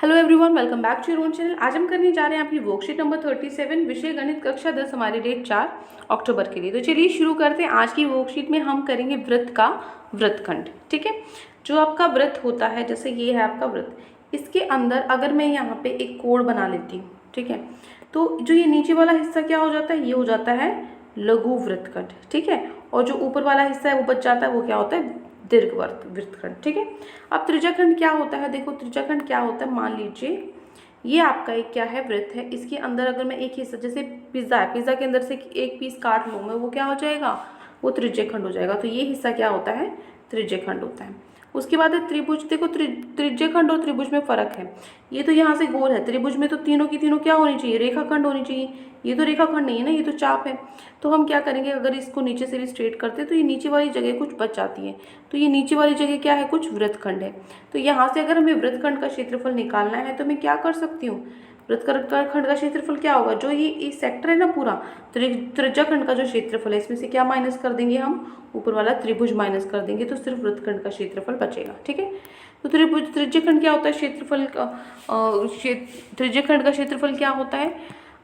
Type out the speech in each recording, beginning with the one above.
Hello everyone, welcome back to your own channel. आज हम करने जा रहे हैं अपनी वर्कशीट नंबर 37, विषय गणित कक्षा 10, हमारी डेट 4 अक्टूबर के लिए। तो चलिए शुरू करते हैं। आज की वर्कशीट में हम करेंगे वृत्त का वृत्तखंड। ठीक है, जो आपका वृत्त होता है, जैसे ये है आपका वृत्त, इसके अंदर अगर मैं यहाँ पे एक कोण बना लेती हूँ, ठीक है, तो जो ये नीचे वाला हिस्सा क्या हो जाता है, ये हो जाता है लघु वृत्तखंड। ठीक है, और जो ऊपर वाला हिस्सा है वो बच जाता है, वो क्या होता है, दीर्घवृत्त वृत्तखंड। ठीक है, अब त्रिज्याखंड क्या होता है, देखो त्रिज्याखंड क्या होता है, मान लीजिए ये आपका एक क्या है, वृत्त है। इसके अंदर अगर मैं एक हिस्सा, जैसे पिज्जा है, पिज्जा के अंदर से एक पीस काट लूँ मैं, वो क्या हो जाएगा, वो त्रिज्याखंड हो जाएगा। तो ये हिस्सा क्या होता है, त्रिज्याखंड होता है। उसके बाद है त्रिभुज। देखो त्रिज्याखंड और त्रिभुज में फर्क है। ये तो यहाँ से गोल है, त्रिभुज में तो तीनों की तीनों क्या होनी चाहिए, रेखाखंड होनी चाहिए। ये तो रेखाखंड नहीं है ना, ये तो चाप है। तो हम क्या करेंगे, अगर इसको नीचे से भी स्ट्रेट करते हैं तो ये नीचे वाली जगह कुछ बच जाती है। तो ये नीचे वाली जगह क्या है, कुछ वृत्तखंड है। तो यहाँ से अगर हमें वृत्तखंड का क्षेत्रफल निकालना है तो मैं क्या कर सकती हूँ, वृत्तखंड का क्षेत्रफल क्या होगा, जो ये सेक्टर है ना पूरा, त्रिज्याखंड का जो क्षेत्रफल है, इसमें से क्या माइनस कर देंगे हम, ऊपर वाला त्रिभुज माइनस कर देंगे, तो सिर्फ वृत्तखंड का क्षेत्रफल बचेगा। ठीक है, तो त्रिज्याखंड क्या होता है, क्षेत्रफल का त्रिज्याखंड का क्षेत्रफल क्या होता है,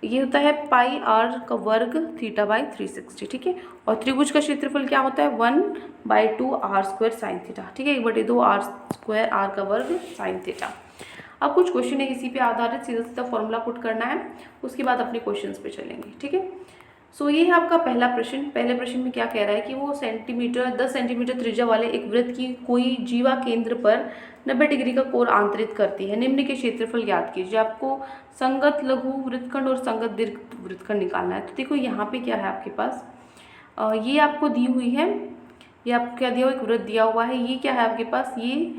ये होता है पाई आर का वर्ग थीटा बाई 360। ठीक है, और त्रिभुज का क्षेत्रफल क्या होता है, 1/2 आर स्क्वायर साइन थीटा। ठीक है, 1/2 आर स्क्वायर आर का वर्ग साइन थीटा। अब कुछ क्वेश्चन है, इसी पे आधारित सीधा सीधा फॉर्मूला पुट करना है, उसके बाद अपने क्वेश्चंस पे चलेंगे। ठीक है, सो ये है आपका पहला प्रश्न। पहले प्रश्न में क्या कह रहा है कि वो 10 सेंटीमीटर त्रिज्या वाले एक वृत्त की कोई जीवा केंद्र पर 90 डिग्री का कोण आंतरित करती है, निम्न के क्षेत्रफल ज्ञात कीजिए। आपको संगत लघु वृत्तखंड और संगत दीर्घ वृत्तखंड निकालना है। तो देखो यहाँ पे क्या है आपके पास, ये आपको दी हुई है, ये आपको क्या दिया हुआ, एक वृत्त दिया हुआ है। ये क्या है आपके पास, ये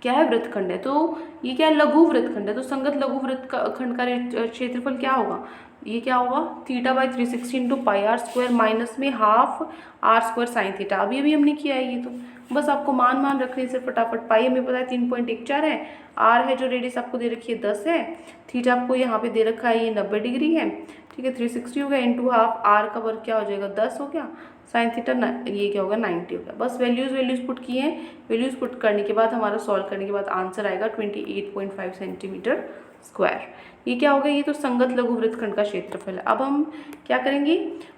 क्या है, वृत्तखंड है। तो ये क्या है, लघु वृत्तखंड है। तो संगत लघु वृत्तखंड का क्षेत्रफल क्या होगा, ये क्या होगा, theta by 360 into pi are square minus में half R square sine theta. अभी अभी हमने किया है ये, तो बस आपको मान रखने से फटाफट। पाई हमें पता है 3.14 है, आर है जो रेडियस आपको दे रखी है 10 है, थीटा आपको यहाँ पे दे रखा है ये 90 डिग्री है। ठीक है, 360 हो गया इंटू हाफ, आर का वर्ग क्या हो जाएगा, 10 हो गया, साइन थीटा ये क्या होगा, 90 हो गया। बस वैल्यूज पुट किए हैं। वैल्यूज पुट करने के बाद हमारा सॉल्व करने के बाद आंसर आएगा 28.5 सेंटीमीटर स्क्वायर। ये क्या होगा, ये तो संगत लघु वृत्तखंड का क्षेत्रफल है। अब हम क्या करेंगे,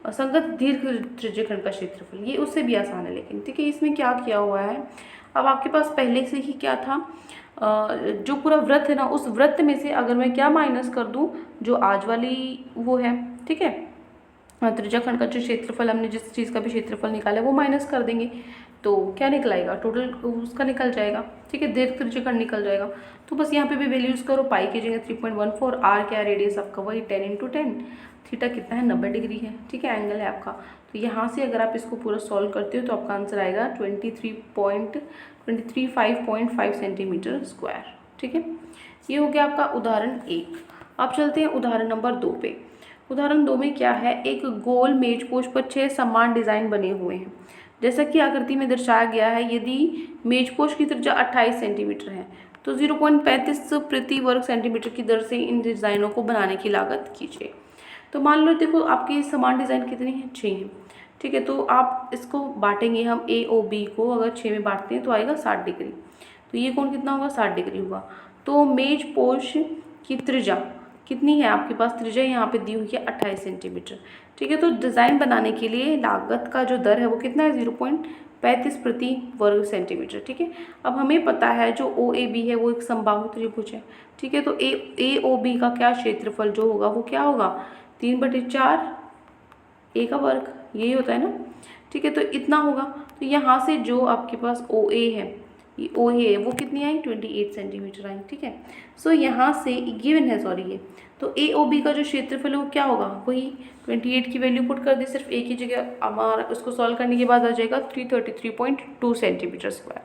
संगत दीर्घ त्रिज्याखंड का क्षेत्रफल, ये उससे भी आसान है लेकिन। ठीक है, इसमें क्या किया हुआ है, अब आपके पास पहले से ही क्या था, जो पूरा वृत्त है ना, उस वृत्त में से अगर मैं क्या माइनस कर दूं, जो आज वाली वो है, ठीक है, त्रिज्याखंड का जो क्षेत्रफल, हमने जिस चीज़ का भी क्षेत्रफल निकाला है वो माइनस कर देंगे, तो क्या निकलाएगा, टोटल उसका निकल जाएगा। ठीक है, दीर्घ त्रिज्याखंड निकल जाएगा। तो बस यहाँ पे भी वैल्यूज करो, पाई की जगह 3.14, आर क्या रेडियस आपका वही 10 इंटू 10, थीटा कितना है, 90 डिग्री है। ठीक है, एंगल है आपका। तो यहाँ से अगर आप इसको पूरा सॉल्व करते हो तो आपका आंसर आएगा 23.5 सेंटीमीटर स्क्वायर। ठीक है, ये हो गया आपका उदाहरण 1। अब चलते हैं उदाहरण नंबर 2 पे। उदाहरण 2 में क्या है, एक गोल मेजपोश पर 6 समान डिजाइन बने हुए हैं। जैसा कि आकृति में दर्शाया गया है, यदि मेजपोश की त्रिज्या 28 सेंटीमीटर है तो 0.35 प्रति वर्ग सेंटीमीटर की दर से इन डिजाइनों को बनाने की लागत कीजिए। तो मान लो देखो आपकी समान डिजाइन कितनी है, 6 है। ठीक है, तो आप इसको बांटेंगे हम ए ओ बी को, अगर 6 में बांटते हैं तो आएगा 60 डिग्री। तो ये कोण कितना होगा, 60 डिग्री होगा। तो मेजपोश की त्रिज्या कितनी है आपके पास, त्रिज्या यहाँ पे दी हुई है 28 सेंटीमीटर। ठीक है, तो डिज़ाइन बनाने के लिए लागत का जो दर है वो कितना है, 0.35 प्रति वर्ग सेंटीमीटर। ठीक है, अब हमें पता है जो ओ ए बी है वो एक समबाहु त्रिभुज है। ठीक है, तो ए ओ बी का क्या क्षेत्रफल जो होगा वो क्या होगा, 3/4 ए का वर्ग, यही होता है ना। ठीक है, तो इतना होगा। तो यहाँ से जो आपके पास ओ ए है, ये ओ है वो कितनी आई, 28 सेंटीमीटर आई। ठीक है, सो यहाँ से गिवन है, सॉरी ये, तो ए ओ बी का जो क्षेत्रफल है वो क्या होगा, वही 28 की वैल्यू पुट कर दी सिर्फ ए की जगह, हमारा उसको सॉल्व करने के बाद आ जाएगा 333.2 सेंटीमीटर स्क्वायर।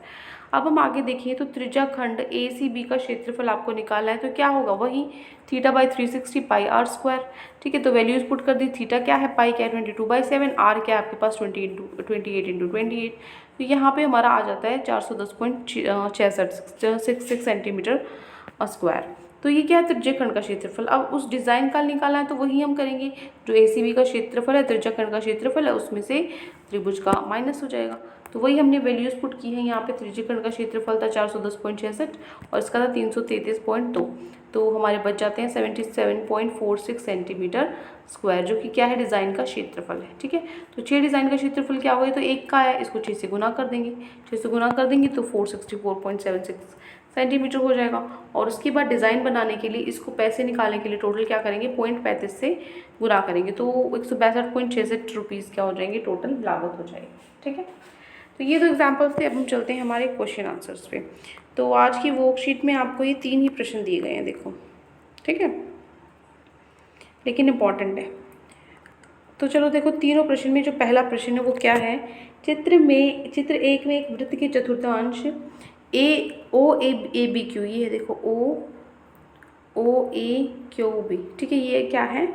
अब हम आगे देखिए, तो त्रिज्याखंड ए सी बी का क्षेत्रफल आपको निकालना है, तो क्या होगा, वही theta by 360 pi are square. ठीक है, तो वैल्यूज पुट कर दी, थीटा क्या है, पाई क्या है 22/7, आर क्या है आपके पास 28 इंटू 28। तो यहाँ पे हमारा आ जाता है 410.66 सेंटीमीटर स्क्वायर। तो ये क्या है, त्रिज्याखंड का क्षेत्रफल। अब उस डिज़ाइन का निकालना है तो वही हम करेंगे, जो एसीबी का क्षेत्रफल है, त्रिज्याखंड का क्षेत्रफल है, उसमें से त्रिभुज का माइनस हो जाएगा। तो वही हमने वैल्यूज़ पुट की है यहाँ पे। त्रिज्यखंड का क्षेत्रफल था 410.66 और इसका था 333.2, तो हमारे बच जाते हैं 77.46 सेंटीमीटर स्क्वायर, जो कि क्या है, डिज़ाइन का क्षेत्रफल है। ठीक है, तो 6 डिज़ाइन का क्षेत्रफल क्या होगा, तो 1 का है, इसको 6 से गुना कर देंगे, 6 से गुना कर देंगे तो 464.76 सेंटीमीटर हो जाएगा। और उसके बाद डिज़ाइन बनाने के लिए इसको पैसे निकालने के लिए टोटल क्या करेंगे, 0.35 से गुना करेंगे, तो 162.66 रुपीज़ क्या हो जाएंगे, टोटल लागत हो जाएगी। ठीक है, तो ये तो एग्जाम्पल्स थे। अब हम चलते हैं हमारे क्वेश्चन आंसर्स पे। तो आज की वर्कशीट में आपको ये 3 ही प्रश्न दिए गए हैं, देखो। ठीक है, लेकिन इम्पॉर्टेंट है। तो चलो देखो, तीनों प्रश्न में जो पहला प्रश्न है वो क्या है, चित्र 1 में एक वृत्त के चतुर्थांश ए बी क्यू, ये है देखो ओ ए क्यू बी। ठीक है, ये क्या है,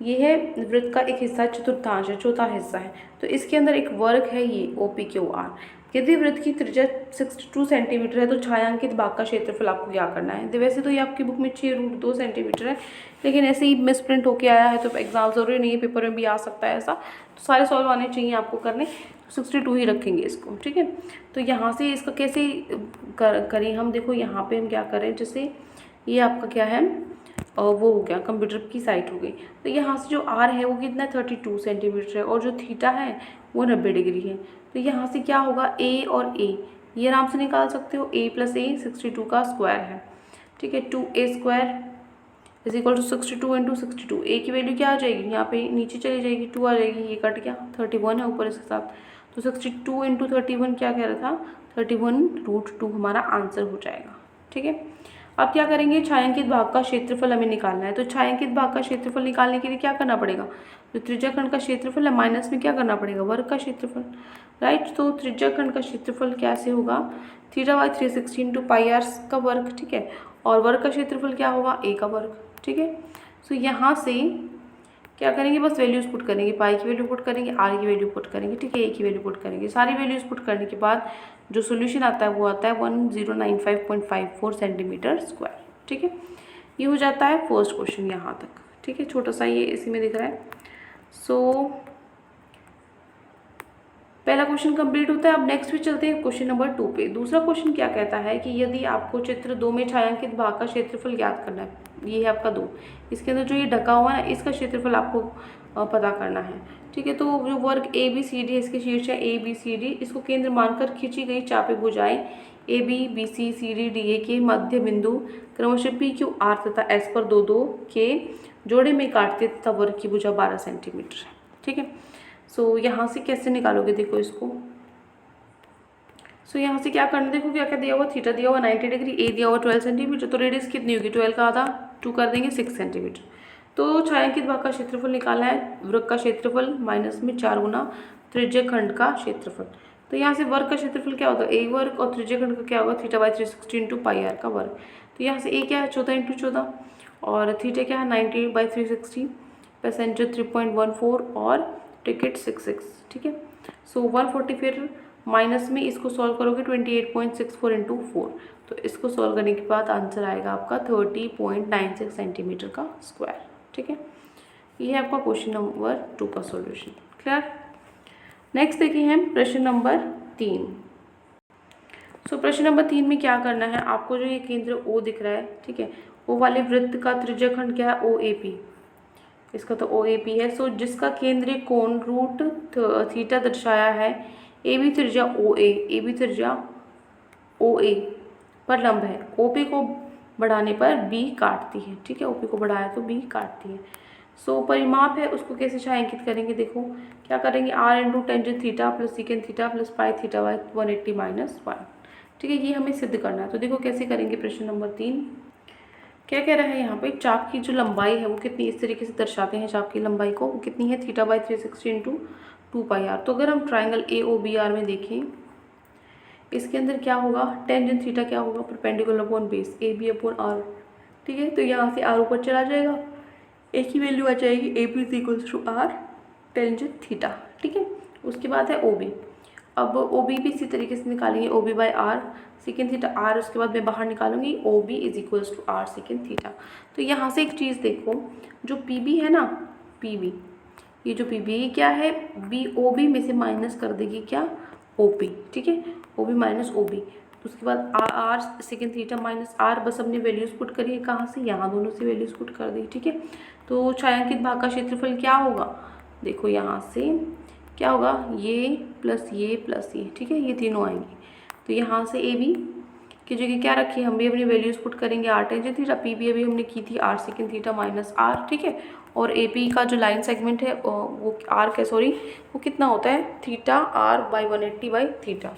ये है वृत्त का एक हिस्सा, चतुर्थांश है, चौथा हिस्सा है। तो इसके अंदर एक वर्ग है ये ओ पी क्यू आर। यदि वृत्त की त्रिज्या 62 सेंटीमीटर है तो छायांकित भाग का क्षेत्रफल आपको क्या करना है। तो वैसे तो ये आपकी बुक में 6√2 सेंटीमीटर है, लेकिन ऐसे ही मिस प्रिंट होके आया है, तो एग्जाम जरूरी नहीं है, पेपर में भी आ सकता है ऐसा, तो सारे सॉल्व आने चाहिए आपको करने, तो 62 ही रखेंगे इसको। ठीक है, तो यहाँ से इसका कैसे करें हम, देखो यहाँ पे हम क्या करें, जैसे ये आपका क्या है, वो हो गया, कंप्यूटर की साइट हो गई। तो यहाँ से जो आर है वो कितना 32 सेंटीमीटर है, और जो थीटा है वो 90 डिग्री है। तो यहाँ से क्या होगा, ए और ए ये आराम से निकाल सकते हो, a + a 62 का स्क्वायर है। ठीक है, 2a² इज इक्वल टू 62 × 62। ए की वैल्यू क्या आ जाएगी, यहाँ पे नीचे चली जाएगी, 2 आ जाएगी, ये कट गया, 31 है ऊपर इसके साथ, तो 62 × 31 क्या कह रहा था, 31√2 हमारा आंसर हो जाएगा। ठीक है, अब क्या करेंगे, छायांकित भाग का क्षेत्रफल हमें निकालना है। तो छायांकित भाग का क्षेत्रफल निकालने के लिए क्या करना पड़ेगा, जो त्रिज्याखंड का क्षेत्रफल है माइनस में क्या करना पड़ेगा, वर्ग का क्षेत्रफल, राइट। तो त्रिज्याखंड का क्षेत्रफल कैसे होगा, θ/360 × πr का वर्ग। ठीक है, और वर्ग का क्षेत्रफल क्या होगा, a का वर्ग। ठीक है, सो यहाँ से क्या करेंगे, बस वैल्यूज़ पुट करेंगे, पाई की वैल्यू पुट करेंगे, आर की वैल्यू पुट करेंगे, ठीक है, ए की वैल्यू पुट करेंगे। सारी वैल्यूज़ पुट करने के बाद जो सोल्यूशन आता है वो आता है 1095.54 सेंटीमीटर स्क्वायर। ठीक है, ये हो जाता है फर्स्ट क्वेश्चन यहाँ तक। ठीक है, छोटा सा ये इसी में दिख रहा है। सो पहला क्वेश्चन कंप्लीट होता है। अब नेक्स्ट भी चलते हैं क्वेश्चन नंबर 2 पे। दूसरा क्वेश्चन क्या कहता है कि यदि आपको चित्र 2 में छायांकित भाग का क्षेत्रफल ज्ञात करना है, ये है आपका 2, इसके अंदर जो ये ढका हुआ है इसका क्षेत्रफल आपको पता करना है। ठीक है, तो जो वर्ग ए बी सी डी, इसके शीर्ष है ए बी सी डी, इसको केंद्र मानकर खींची गई चापे भुजाएं A B B C C D D A के मध्य बिंदु क्रमशः पी क्यू आर तथा एस पर 2-2 के जोड़े में काटते तथा वर्ग की भुजा 12 सेंटीमीटर है। ठीक है, सो यहाँ से कैसे निकालोगे, देखो इसको। सो यहाँ से क्या करना, देखो क्या क्या दिया हुआ, थीटा दिया हुआ 90 डिग्री, ए दिया हुआ 12 सेंटीमीटर, तो रेडियस कितनी होगी, 12 का आधा 2 कर देंगे 6 सेंटीमीटर। तो छायांकित भाग का क्षेत्रफल निकालना है, वृत्त का क्षेत्रफल माइनस में 4 गुना त्रिज्यखंड का क्षेत्रफल। तो यहाँ से वर्ग का क्षेत्रफल क्या होगा, a वर्ग, और त्रिज्यखंड का क्या होगा, θ/360 × πr का वर्ग। तो यहाँ से a क्या है 14 × 14, और थीटा क्या है 90/360, पैसेंजर 3.14 और टिकट 66। ठीक है, सो 140, फिर माइनस में इसको सॉल्व करोगे 28.64 × 4, तो इसको सॉल्व करने के बाद आंसर आएगा आपका 30.96 सेंटीमीटर का स्क्वायर। ठीक है, ये है आपका क्वेश्चन नंबर 2 का सॉल्यूशन। क्लियर। नेक्स्ट देखिए हम प्रश्न नंबर 3। सो प्रश्न नंबर 3 में क्या करना है, आपको जो ये केंद्र O दिख रहा है, ठीक है, O वाले वृत्त का त्रिज्याखंड क्या है, OAP, इसका तो OAP है। सो जिसका केंद्रीय कोण √θ दर्शाया है, AB त्रिज्या OA, AB त्रिज्या OA पर लंब है, OP को बढ़ाने पर B काटती है। ठीक है, OP को बढ़ाया तो B काटती है। सो परिमाप है, उसको कैसे छायांकित करेंगे, देखो क्या करेंगे, r × tangent theta plus secant theta plus pi θ/180 - 1। ठीक है, ये हमें सिद्ध करना है। तो देखो कैसे करेंगे, प्रश्न नंबर 3 क्या कह रहा है, यहाँ पे चाप की जो लंबाई है वो कितनी, इस तरीके से दर्शाते हैं चाप की लंबाई को, वो कितनी है, θ/360 × 2πr। तो अगर हम ट्राइंगल AOBR में देखें, इसके अंदर क्या होगा, टेंजेंट थीटा क्या होगा, परपेंडिकुलर अपॉन बेस AB/r। ठीक है, तो यहाँ से r ऊपर चला जाएगा, a की वैल्यू आ जाएगी AB = r टेंजेंट थीटा। ठीक है, उसके बाद है OB। अब OB भी इसी तरीके से निकालेंगे, OB/r सेकेंड थीटा r, उसके बाद मैं बाहर निकालूंगी OB = r सेकेंड थीटा। तो यहाँ से एक चीज़ देखो, जो PB है ना, PB, ये जो PB क्या है, OB में से माइनस कर देगी क्या, ओ पी, ठीक है, O B minus O B. उसके बाद R second theta minus R, बस अपने वैल्यूज़ पुट करिए, कहाँ से, यहाँ दोनों से वैल्यूज़ पुट कर दी, ठीक है। तो छायांकित भाग का क्षेत्रफल क्या होगा, देखो यहाँ से क्या होगा, ये प्लस ये, ठीक है, ये तीनों आएंगे। तो यहाँ से ए बी की जगह क्या रखिए, हम भी अपनी वैल्यूज़ पुट करेंगे, आर टेंजेंट थीटा, पी भी अभी हमने की थी R second theta minus R, ठीक है। और ए पी का जो लाइन सेगमेंट है वो आर का सॉरी वो कितना होता है, theta R by 180 by theta,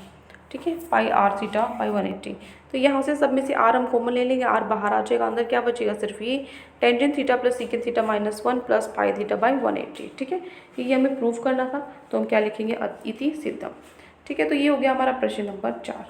ठीक है, पाई आर थीटा बाई 180। तो यहाँ से सब में से आर हम कॉमन ले लेंगे, आर बाहर आ जाएगा, अंदर क्या बचेगा, सिर्फ ये tangent theta plus secant theta minus 1 plus pi theta by 180, ठीक है। ये हमें प्रूव करना था, तो हम क्या लिखेंगे, इति सिद्धम, ठीक है। तो ये हो गया हमारा प्रश्न नंबर 4।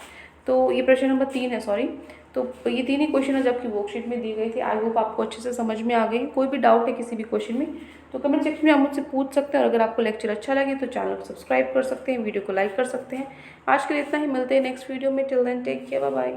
तो ये प्रश्न नंबर 3 है, सॉरी। तो ये 3 ही क्वेश्चन है जबकि वर्कशीट में दी गई थी। आई होप आपको अच्छे से समझ में आ गई। कोई भी डाउट है किसी भी क्वेश्चन में तो कमेंट सेक्शन में आप मुझसे पूछ सकते हैं, और अगर आपको लेक्चर अच्छा लगे तो चैनल को सब्सक्राइब कर सकते हैं, वीडियो को लाइक कर सकते हैं। आज के लिए इतना ही, मिलते हैं नेक्स्ट वीडियो में। Till then take care, bye bye.